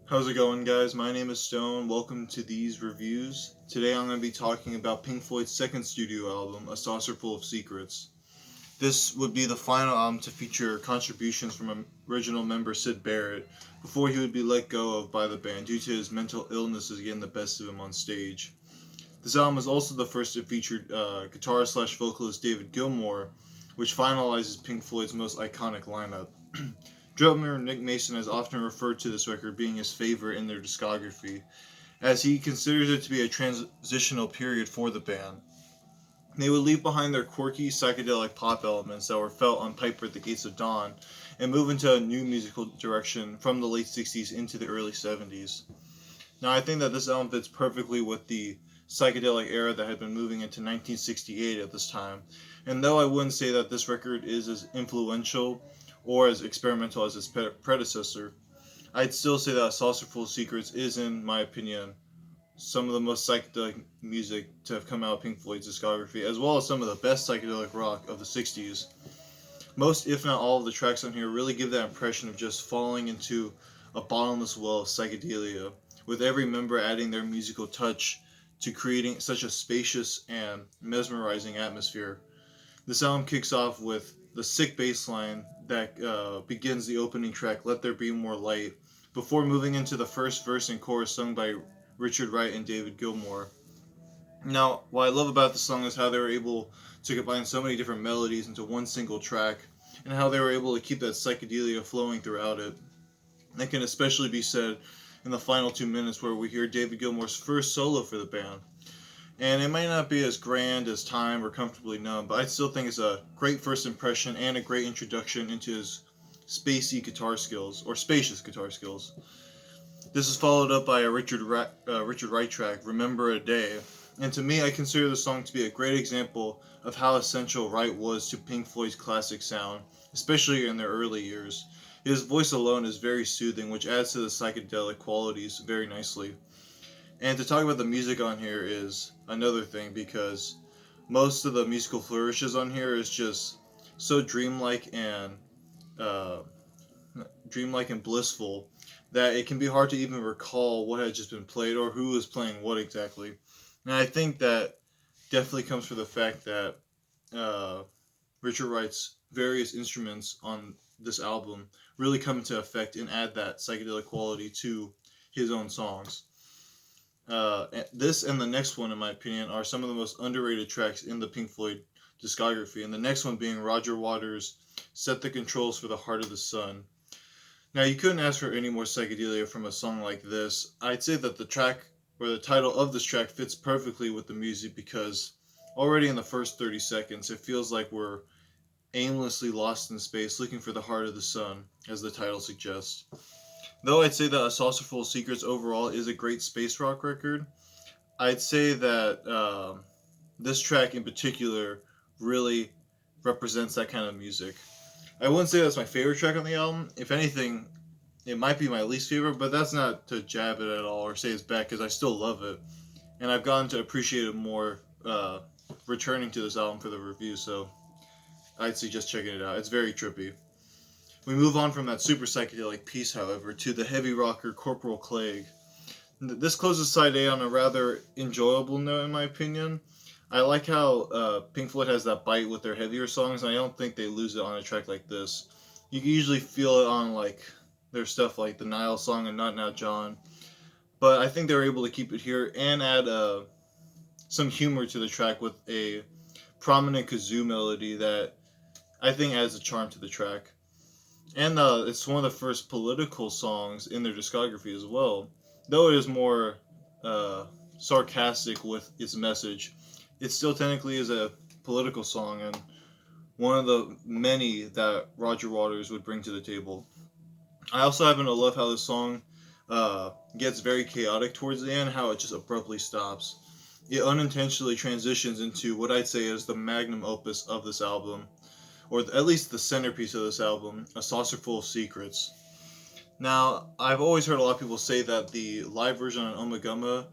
How's it going, guys? My name is Stone. Welcome to these reviews. Today I'm going to be talking about Pink Floyd's second studio album, A Saucerful of Secrets. This would be the final album to feature contributions from original member Syd Barrett before he would be let go of by the band due to his mental illnesses getting the best of him on stage. This album is also the first to feature guitarist slash vocalist David Gilmour, which finalizes Pink Floyd's most iconic lineup. Drummer Nick Mason has often referred to this record being his favorite in their discography, as he considers it to be a transitional period for the band. They would leave behind their quirky psychedelic pop elements that were felt on Piper at the Gates of Dawn and move into a new musical direction from the late 60s into the early 70s. Now, I think that this album fits perfectly with the psychedelic era that had been moving into 1968 at this time. And though I wouldn't say that this record is as influential or as experimental as its predecessor, I'd still say that Saucerful of Secrets is, in my opinion, some of the most psychedelic music to have come out of Pink Floyd's discography, as well as some of the best psychedelic rock of the 60s. Most, if not all, of the tracks on here really give that impression of just falling into a bottomless well of psychedelia, with every member adding their musical touch to creating such a spacious and mesmerizing atmosphere. This album kicks off with the sick bass line that begins the opening track, Let There Be More Light, before moving into the first verse and chorus sung by Richard Wright and David Gilmour. Now, what I love about the song is how they were able to combine so many different melodies into one single track, and how they were able to keep that psychedelia flowing throughout it. That can especially be said in the final 2 minutes where we hear David Gilmour's first solo for the band. And it might not be as grand as Time or Comfortably Numb, but I still think it's a great first impression and a great introduction into his spacey guitar skills, or spacious guitar skills. This is followed up by a Richard Wright track, Remember a Day. And to me, I consider the song to be a great example of how essential Wright was to Pink Floyd's classic sound, especially in their early years. His voice alone is very soothing, which adds to the psychedelic qualities very nicely. And to talk about the music on here is another thing, because most of the musical flourishes on here is just so uh, dreamlike and blissful that it can be hard to even recall what had just been played or who was playing what exactly. And I think that definitely comes from the fact that uh, Richard Wright's various instruments on this album really come into effect and add that psychedelic quality to his own songs. This and the next one, in my opinion, are some of the most underrated tracks in the Pink Floyd discography, and the next one being Roger Waters' Set the Controls for the Heart of the Sun. Now, you couldn't ask for any more psychedelia from a song like this. I'd say that the track, or the title of this track, fits perfectly with the music because already in the first 30 seconds, it feels like we're aimlessly lost in space looking for the heart of the sun, as the title suggests. Though I'd say that A Saucerful of Secrets overall is a great space rock record, I'd say that this track in particular really represents that kind of music. I wouldn't say that's my favorite track on the album. If anything, it might be my least favorite, but that's not to jab it at all or say it's bad because I still love it. And I've gotten to appreciate it more returning to this album for the review, so I'd suggest checking it out. It's very trippy. We move on from that super psychedelic piece, however, to the heavy rocker Corporal Clegg. This closes side A on a rather enjoyable note, in my opinion. I like how Pink Floyd has that bite with their heavier songs, and I don't think they lose it on a track like this. You can usually feel it on like their stuff like the Nile song and Not Now John, but I think they were able to keep it here and add some humor to the track with a prominent kazoo melody that I think adds a charm to the track. And it's one of the first political songs in their discography as well. Though it is more uh, sarcastic with its message, it still technically is a political song and one of the many that Roger Waters would bring to the table. I also happen to love how the song gets very chaotic towards the end, how it just abruptly stops. It unintentionally transitions into what I'd say is the magnum opus of this album, or at least the centerpiece of this album, A Saucerful of Secrets. Now, I've always heard a lot of people say that the live version on Omagama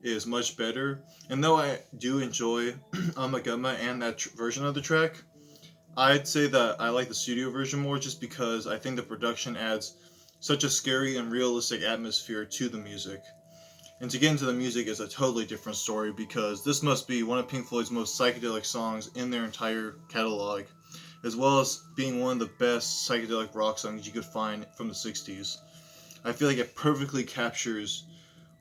is much better, and though I do enjoy Omagama and that version of the track, I'd say that I like the studio version more just because I think the production adds such a scary and realistic atmosphere to the music. And to get into the music is a totally different story because this must be one of Pink Floyd's most psychedelic songs in their entire catalog, as well as being one of the best psychedelic rock songs you could find from the 60s. I feel like it perfectly captures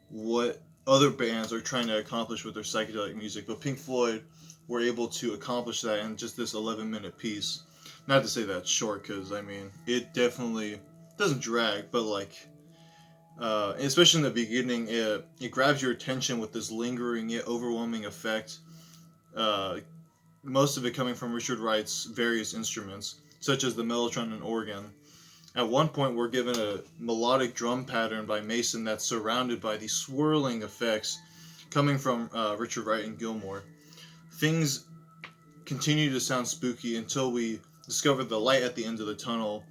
what other bands are trying to accomplish with their psychedelic music, but Pink Floyd were able to accomplish that in just this 11-minute piece. Not to say that it's short, because I mean, it definitely doesn't drag, but like, especially in the beginning, it grabs your attention with this lingering yet overwhelming effect. Uh, Most of it coming from Richard Wright's various instruments, such as the mellotron and organ. At one point, we're given a melodic drum pattern by Mason that's surrounded by these swirling effects coming from Richard Wright and Gilmour. Things continue to sound spooky until we discover the light at the end of the tunnel,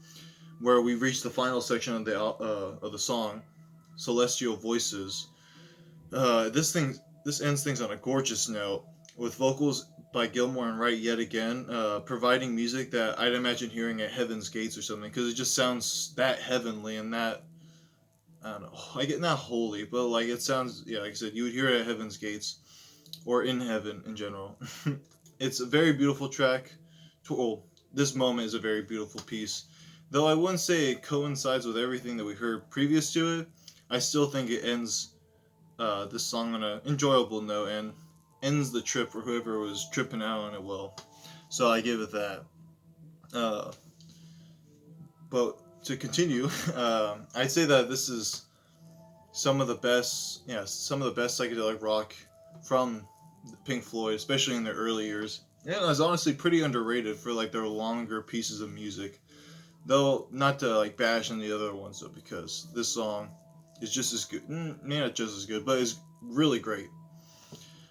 where we reach the final section of the song, "Celestial Voices." This ends things on a gorgeous note, with vocals by Gilmour and Wright yet again, providing music that I'd imagine hearing at Heaven's Gates or something, because it just sounds that heavenly and that, I don't know, I get not holy, but like it sounds, yeah, like I said, you would hear it at Heaven's Gates or in heaven in general. It's a very beautiful track. Well, this moment is a very beautiful piece. Though I wouldn't say it coincides with everything that we heard previous to it, I still think it ends this song on an enjoyable note and ends the trip for whoever was tripping out on it well. So I give it that. Uh, but to continue, I'd say that this is some of the best psychedelic rock from Pink Floyd, especially in their early years. And it was honestly pretty underrated for like their longer pieces of music. Though not to like bash on the other ones though, because this song is just as good. Not just as good, but is really great.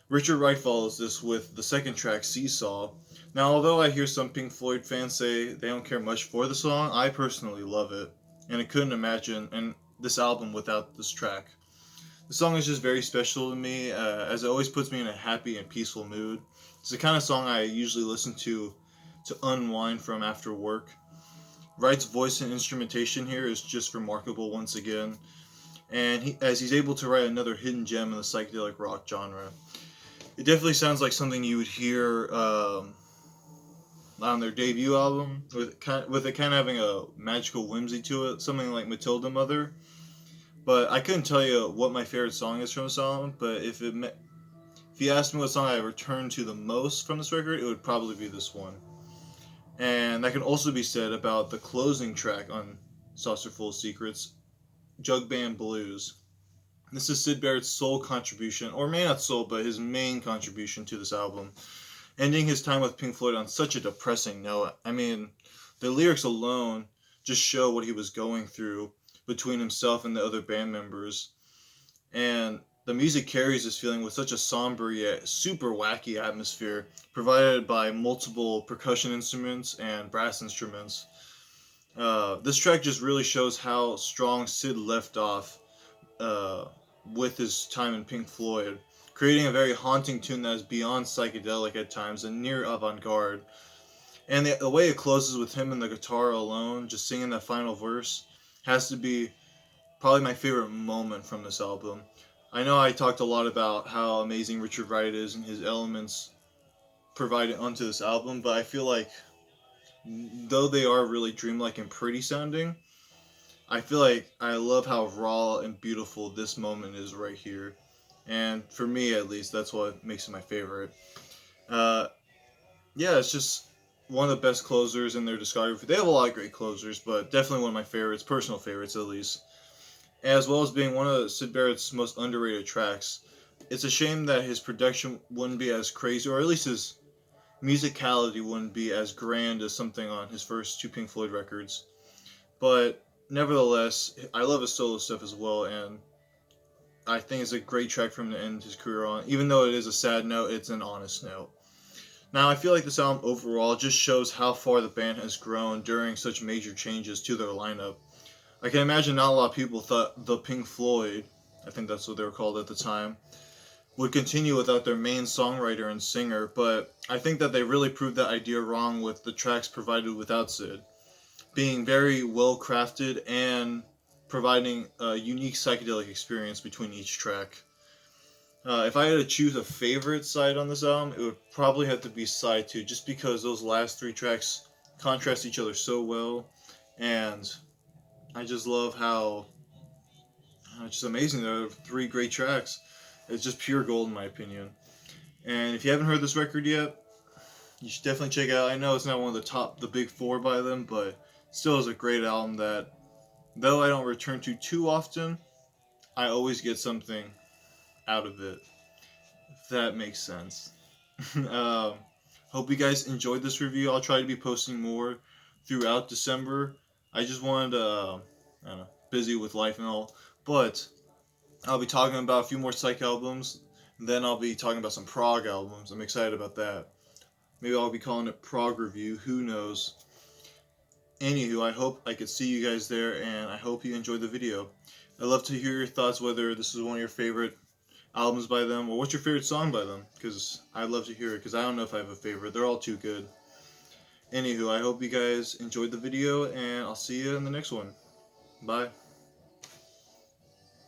Richard Wright follows this with the second track, Seesaw. Now, although I hear some Pink Floyd fans say they don't care much for the song, I personally love it, and I couldn't imagine this album without this track. The song is just very special to me, as it always puts me in a happy and peaceful mood. It's the kind of song I usually listen to unwind from after work. Wright's voice and instrumentation here is just remarkable once again, and as he's able to write another hidden gem in the psychedelic rock genre. It definitely sounds like something you would hear on their debut album, with it kind of having a magical whimsy to it, something like Matilda Mother. But I couldn't tell you what my favorite song is from this album. But if you asked me what song I return to the most from this record, it would probably be this one. And that can also be said about the closing track on Saucerful Secrets, Jug Band Blues. This is Syd Barrett's sole contribution, or maybe not sole, but his main contribution to this album, ending his time with Pink Floyd on such a depressing note. I mean, the lyrics alone just show what he was going through between himself and the other band members. And the music carries this feeling with such a somber yet super wacky atmosphere, provided by multiple percussion instruments and brass instruments. This track just really shows how strong Sid left off with his time in Pink Floyd, creating a very haunting tune that is beyond psychedelic at times and near avant-garde. And the way it closes with him and the guitar alone, just singing that final verse, has to be probably my favorite moment from this album. I know I talked a lot about how amazing Richard Wright is and his elements provided onto this album, but I feel like though they are really dreamlike and pretty sounding, I feel like I love how raw and beautiful this moment is right here. And for me, at least, that's what makes it my favorite. Uh, yeah, it's just one of the best closers in their discography. They have a lot of great closers, but definitely one of my favorites, personal favorites at least. As well as being one of Syd Barrett's most underrated tracks. It's a shame that his production wouldn't be as crazy, or at least his musicality wouldn't be as grand as something on his first two Pink Floyd records. But nevertheless, I love his solo stuff as well, and I think it's a great track for him to end his career on. Even though it is a sad note, it's an honest note. Now, I feel like this album overall just shows how far the band has grown during such major changes to their lineup. I can imagine not a lot of people thought the Pink Floyd, I think that's what they were called at the time, would continue without their main songwriter and singer, but I think that they really proved that idea wrong with the tracks provided without Sid, being very well crafted and providing a unique psychedelic experience between each track. If I had to choose a favorite side on this album, it would probably have to be side 2, just because those last 3 tracks contrast each other so well, and I just love how it's just amazing. There are 3 great tracks. It's just pure gold in my opinion. And if you haven't heard this record yet, you should definitely check it out. I know it's not one of the big 4 by them, but still is a great album that, though I don't return to too often, I always get something out of it. If that makes sense. um, Hope you guys enjoyed this review. I'll try to be posting more throughout December. I just wanted to, I don't know, busy with life and all, but I'll be talking about a few more psych albums. Then I'll be talking about some prog albums. I'm excited about that. Maybe I'll be calling it prog review. Who knows? Anywho, I hope I could see you guys there, and I hope you enjoyed the video. I'd love to hear your thoughts, whether this is one of your favorite albums by them, or what's your favorite song by them, because I'd love to hear it, because I don't know if I have a favorite. They're all too good. Anywho, I hope you guys enjoyed the video, and I'll see you in the next one. Bye.